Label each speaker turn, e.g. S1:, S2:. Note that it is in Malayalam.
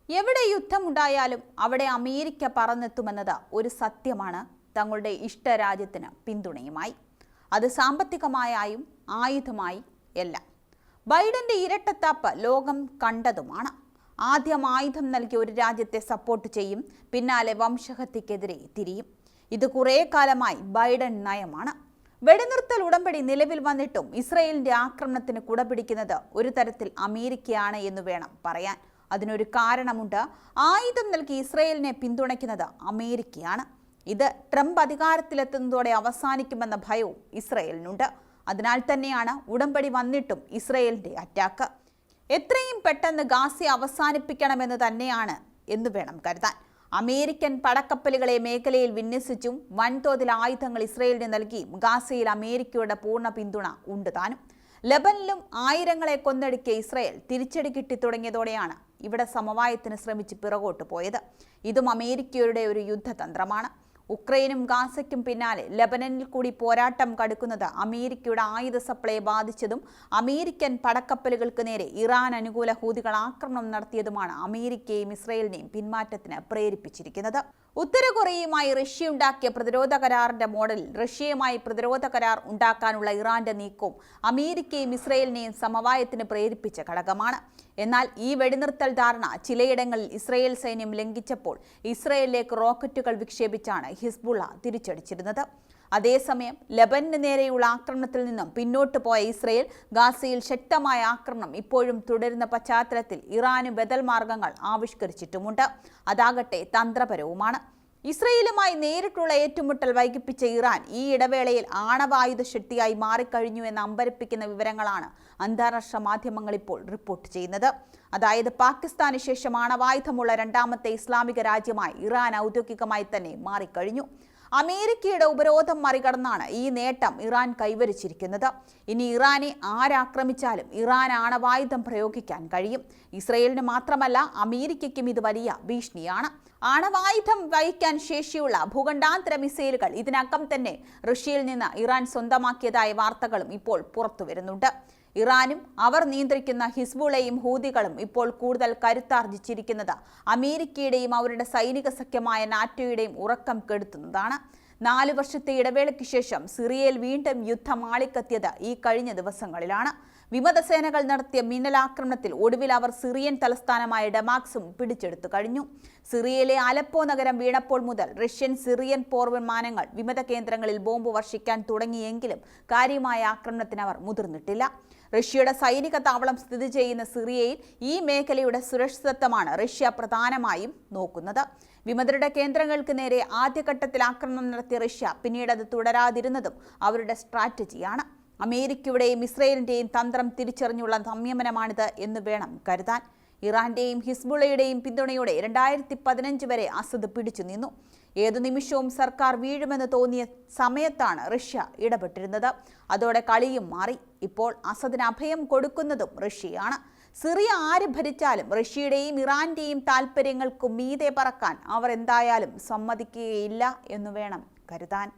S1: എവിടെ യുദ്ധമുണ്ടായാലും അവിടെ അമേരിക്ക പറന്നെത്തുമെന്നത് ഒരു സത്യമാണ്. തങ്ങളുടെ ഇഷ്ടരാജ്യത്തിന് പിന്തുണയുമായി, അത് സാമ്പത്തികമായും ആയുധമായി എല്ലാം. ബൈഡന്റെ ഇരട്ടത്താപ്പ് ലോകം കണ്ടതുമാണ്. ആദ്യം ആയുധം നൽകി ഒരു രാജ്യത്തെ സപ്പോർട്ട് ചെയ്യും, പിന്നാലെ വംശഹത്യക്കെതിരെ തിരിയും. ഇത് കുറേ കാലമായി ബൈഡൻ നയമാണ്. വെടിനിർത്തൽ ഉടമ്പടി നിലവിൽ വന്നിട്ടും ഇസ്രയേലിന്റെ ആക്രമണത്തിന് കുടപിടിക്കുന്നത് ഒരു തരത്തിൽ അമേരിക്കയാണ് എന്ന് വേണം പറയാൻ. അതിനൊരു കാരണമുണ്ട്. ആയുധം നൽകി ഇസ്രയേലിനെ പിന്തുണയ്ക്കുന്നത് അമേരിക്കയാണ്. ഇത് ട്രംപ് അധികാരത്തിലെത്തുന്നതോടെ അവസാനിക്കുമെന്ന ഭയവും ഇസ്രയേലിനുണ്ട്. അതിനാൽ തന്നെയാണ് ഉടമ്പടി വന്നിട്ടും ഇസ്രയേലിന്റെ അറ്റാക്ക്. എത്രയും പെട്ടെന്ന് ഗാസയെ അവസാനിപ്പിക്കണമെന്ന് തന്നെയാണ് എന്ന് വേണം കരുതാൻ. അമേരിക്കൻ പടക്കപ്പലുകളെ മേഖലയിൽ വിന്യസിച്ചും വൻതോതിൽ ആയുധങ്ങൾ ഇസ്രയേലിന് നൽകിയും ഗാസയിൽ അമേരിക്കയുടെ പൂർണ്ണ പിന്തുണ ഉണ്ട് താനും. ലബനിലും ആയിരങ്ങളെ കൊന്നൊടുക്കിയ ഇസ്രയേൽ തിരിച്ചടി കിട്ടി തുടങ്ങിയതോടെയാണ് ഇവിടെ സമവായത്തിന് ശ്രമിച്ച് പിറകോട്ട് പോയത്. ഇതും അമേരിക്കയുടെ ഒരു യുദ്ധതന്ത്രമാണ്. ഉക്രൈനും ഗാസയ്ക്കും പിന്നാലെ ലബനനിൽ കൂടി പോരാട്ടം കടുക്കുന്നത് അമേരിക്കയുടെ ആയുധ സപ്ലൈയെ ബാധിച്ചതും അമേരിക്കൻ പടക്കപ്പലുകൾക്ക് നേരെ ഇറാൻ അനുകൂല ഹൂതികൾ ആക്രമണം നടത്തിയതുമാണ് അമേരിക്കയെയും ഇസ്രയേലിനെയും പിന്മാറ്റത്തിന് പ്രേരിപ്പിച്ചിരിക്കുന്നത്. ഉത്തര കൊറിയയുമായി റഷ്യ ഉണ്ടാക്കിയ പ്രതിരോധ കരാറിന്റെ മോഡലിൽ റഷ്യയുമായി പ്രതിരോധ കരാർ ഉണ്ടാക്കാനുള്ള ഇറാന്റെ നീക്കവും അമേരിക്കയും ഇസ്രയേലിനെയും സമവായത്തിന് പ്രേരിപ്പിച്ച ഘടകമാണ്. എന്നാൽ ഈ വെടിനിർത്തൽ ധാരണ ചിലയിടങ്ങളിൽ ഇസ്രയേൽ സൈന്യം ലംഘിച്ചപ്പോൾ ഇസ്രയേലിലേക്ക് റോക്കറ്റുകൾ വിക്ഷേപിച്ചാണ് ഹിസ്ബുള്ള തിരിച്ചടിച്ചിരുന്നത്. അതേസമയം ലബനന് നേരെയുള്ള ആക്രമണത്തിൽ നിന്നും പിന്നോട്ട് പോയ ഇസ്രയേൽ ഗാസയിൽ ശക്തമായ ആക്രമണം ഇപ്പോഴും തുടരുന്ന പശ്ചാത്തലത്തിൽ ഇറാന് ബദൽ മാർഗങ്ങൾ ആവിഷ്കരിച്ചിട്ടുമുണ്ട്. അതാകട്ടെ തന്ത്രപരവുമാണ്. ഇസ്രയേലുമായി നേരിട്ടുള്ള ഏറ്റുമുട്ടൽ വൈകിപ്പിച്ച ഇറാൻ ഈ ഇടവേളയിൽ ആണവായുധ ശക്തിയായി മാറിക്കഴിഞ്ഞു എന്ന അമ്പരപ്പിക്കുന്ന വിവരങ്ങളാണ് അന്താരാഷ്ട്ര മാധ്യമങ്ങൾ ഇപ്പോൾ റിപ്പോർട്ട് ചെയ്യുന്നത്. അതായത് പാകിസ്ഥാന് ശേഷം ആണവായുധമുള്ള രണ്ടാമത്തെ ഇസ്ലാമിക രാജ്യമായി ഇറാൻ ഔദ്യോഗികമായി തന്നെ മാറിക്കഴിഞ്ഞു. അമേരിക്കയുടെ ഉപരോധം മറികടന്നാണ് ഈ നേട്ടം ഇറാൻ കൈവരിച്ചിരിക്കുന്നത്. ഇനി ഇറാനെ ആരാക്രമിച്ചാലും ഇറാൻ ആണവായുധം പ്രയോഗിക്കാൻ കഴിയും. ഇസ്രയേലിന് മാത്രമല്ല അമേരിക്കയ്ക്കും ഇത് വലിയ ഭീഷണിയാണ്. ആണവായുധം വഹിക്കാൻ ശേഷിയുള്ള ഭൂഖണ്ഡാന്തര മിസൈലുകൾ ഇതിനകം തന്നെ റഷ്യയിൽ നിന്ന് ഇറാൻ സ്വന്തമാക്കിയതായ വാർത്തകളും ഇപ്പോൾ പുറത്തു വരുന്നുണ്ട്. ഇറാനും അവർ നിയന്ത്രിക്കുന്ന ഹിസ്ബുള്ളയും ഹൂതികളും ഇപ്പോൾ കൂടുതൽ കരുത്താർജിച്ചിരിക്കുന്നത് അമേരിക്കയുടെയും അവരുടെ സൈനിക സഖ്യമായ നാറ്റോയുടെയും ഉറക്കം കെടുത്തുന്നതാണ്. 4 വർഷത്തെ ഇടവേളയ്ക്ക് ശേഷം സിറിയയിൽ വീണ്ടും യുദ്ധം ആളിക്കത്തിയത് ഈ കഴിഞ്ഞ ദിവസങ്ങളിലാണ്. വിമതസേനകൾ നടത്തിയ മിന്നലാക്രമണത്തിൽ ഒടുവിൽ അവർ സിറിയൻ തലസ്ഥാനമായ ഡമാസ്കും പിടിച്ചെടുത്തു കഴിഞ്ഞു. സിറിയയിലെ അലപ്പോ നഗരം വീണപ്പോൾ മുതൽ റഷ്യൻ സിറിയൻ പോർവിമാനങ്ങൾ വിമത കേന്ദ്രങ്ങളിൽ ബോംബ് വർഷിക്കാൻ തുടങ്ങിയെങ്കിലും കാര്യമായ ആക്രമണത്തിന് അവർ മുതിർന്നിട്ടില്ല. റഷ്യയുടെ സൈനിക താവളം സ്ഥിതി ചെയ്യുന്ന സിറിയയിൽ ഈ മേഖലയുടെ സുരക്ഷിതത്വമാണ് റഷ്യ പ്രധാനമായും നോക്കുന്നത്. വിമതരുടെ കേന്ദ്രങ്ങൾക്ക് നേരെ ആദ്യഘട്ടത്തിൽ ആക്രമണം നടത്തിയ റഷ്യ പിന്നീട് അത് തുടരാതിരുന്നതും അവരുടെ സ്ട്രാറ്റജിയാണ്. അമേരിക്കയുടെയും ഇസ്രയേലിന്റെയും തന്ത്രം തിരിച്ചറിഞ്ഞുള്ള സംയമനമാണിത് എന്ന് വേണം കരുതാൻ. ഇറാന്റെയും ഹിസ്ബുള്ളയുടെയും പിന്തുണയോടെ 2015 വരെ അസദ് പിടിച്ചു നിന്നു. ഏതു നിമിഷവും സർക്കാർ വീഴുമെന്ന് തോന്നിയ സമയത്താണ് റഷ്യ ഇടപെട്ടിരുന്നത്. അതോടെ കളിയും മാറി. ഇപ്പോൾ അസദിന് അഭയം കൊടുക്കുന്നതും റഷ്യയാണ്. സിറിയ ആര് ഭരിച്ചാലും റഷ്യയുടെയും ഇറാന്റെയും താൽപ്പര്യങ്ങൾക്കും മീതെ പറക്കാൻ അവർ എന്തായാലും സമ്മതിക്കുകയില്ല എന്ന് വേണം കരുതാൻ.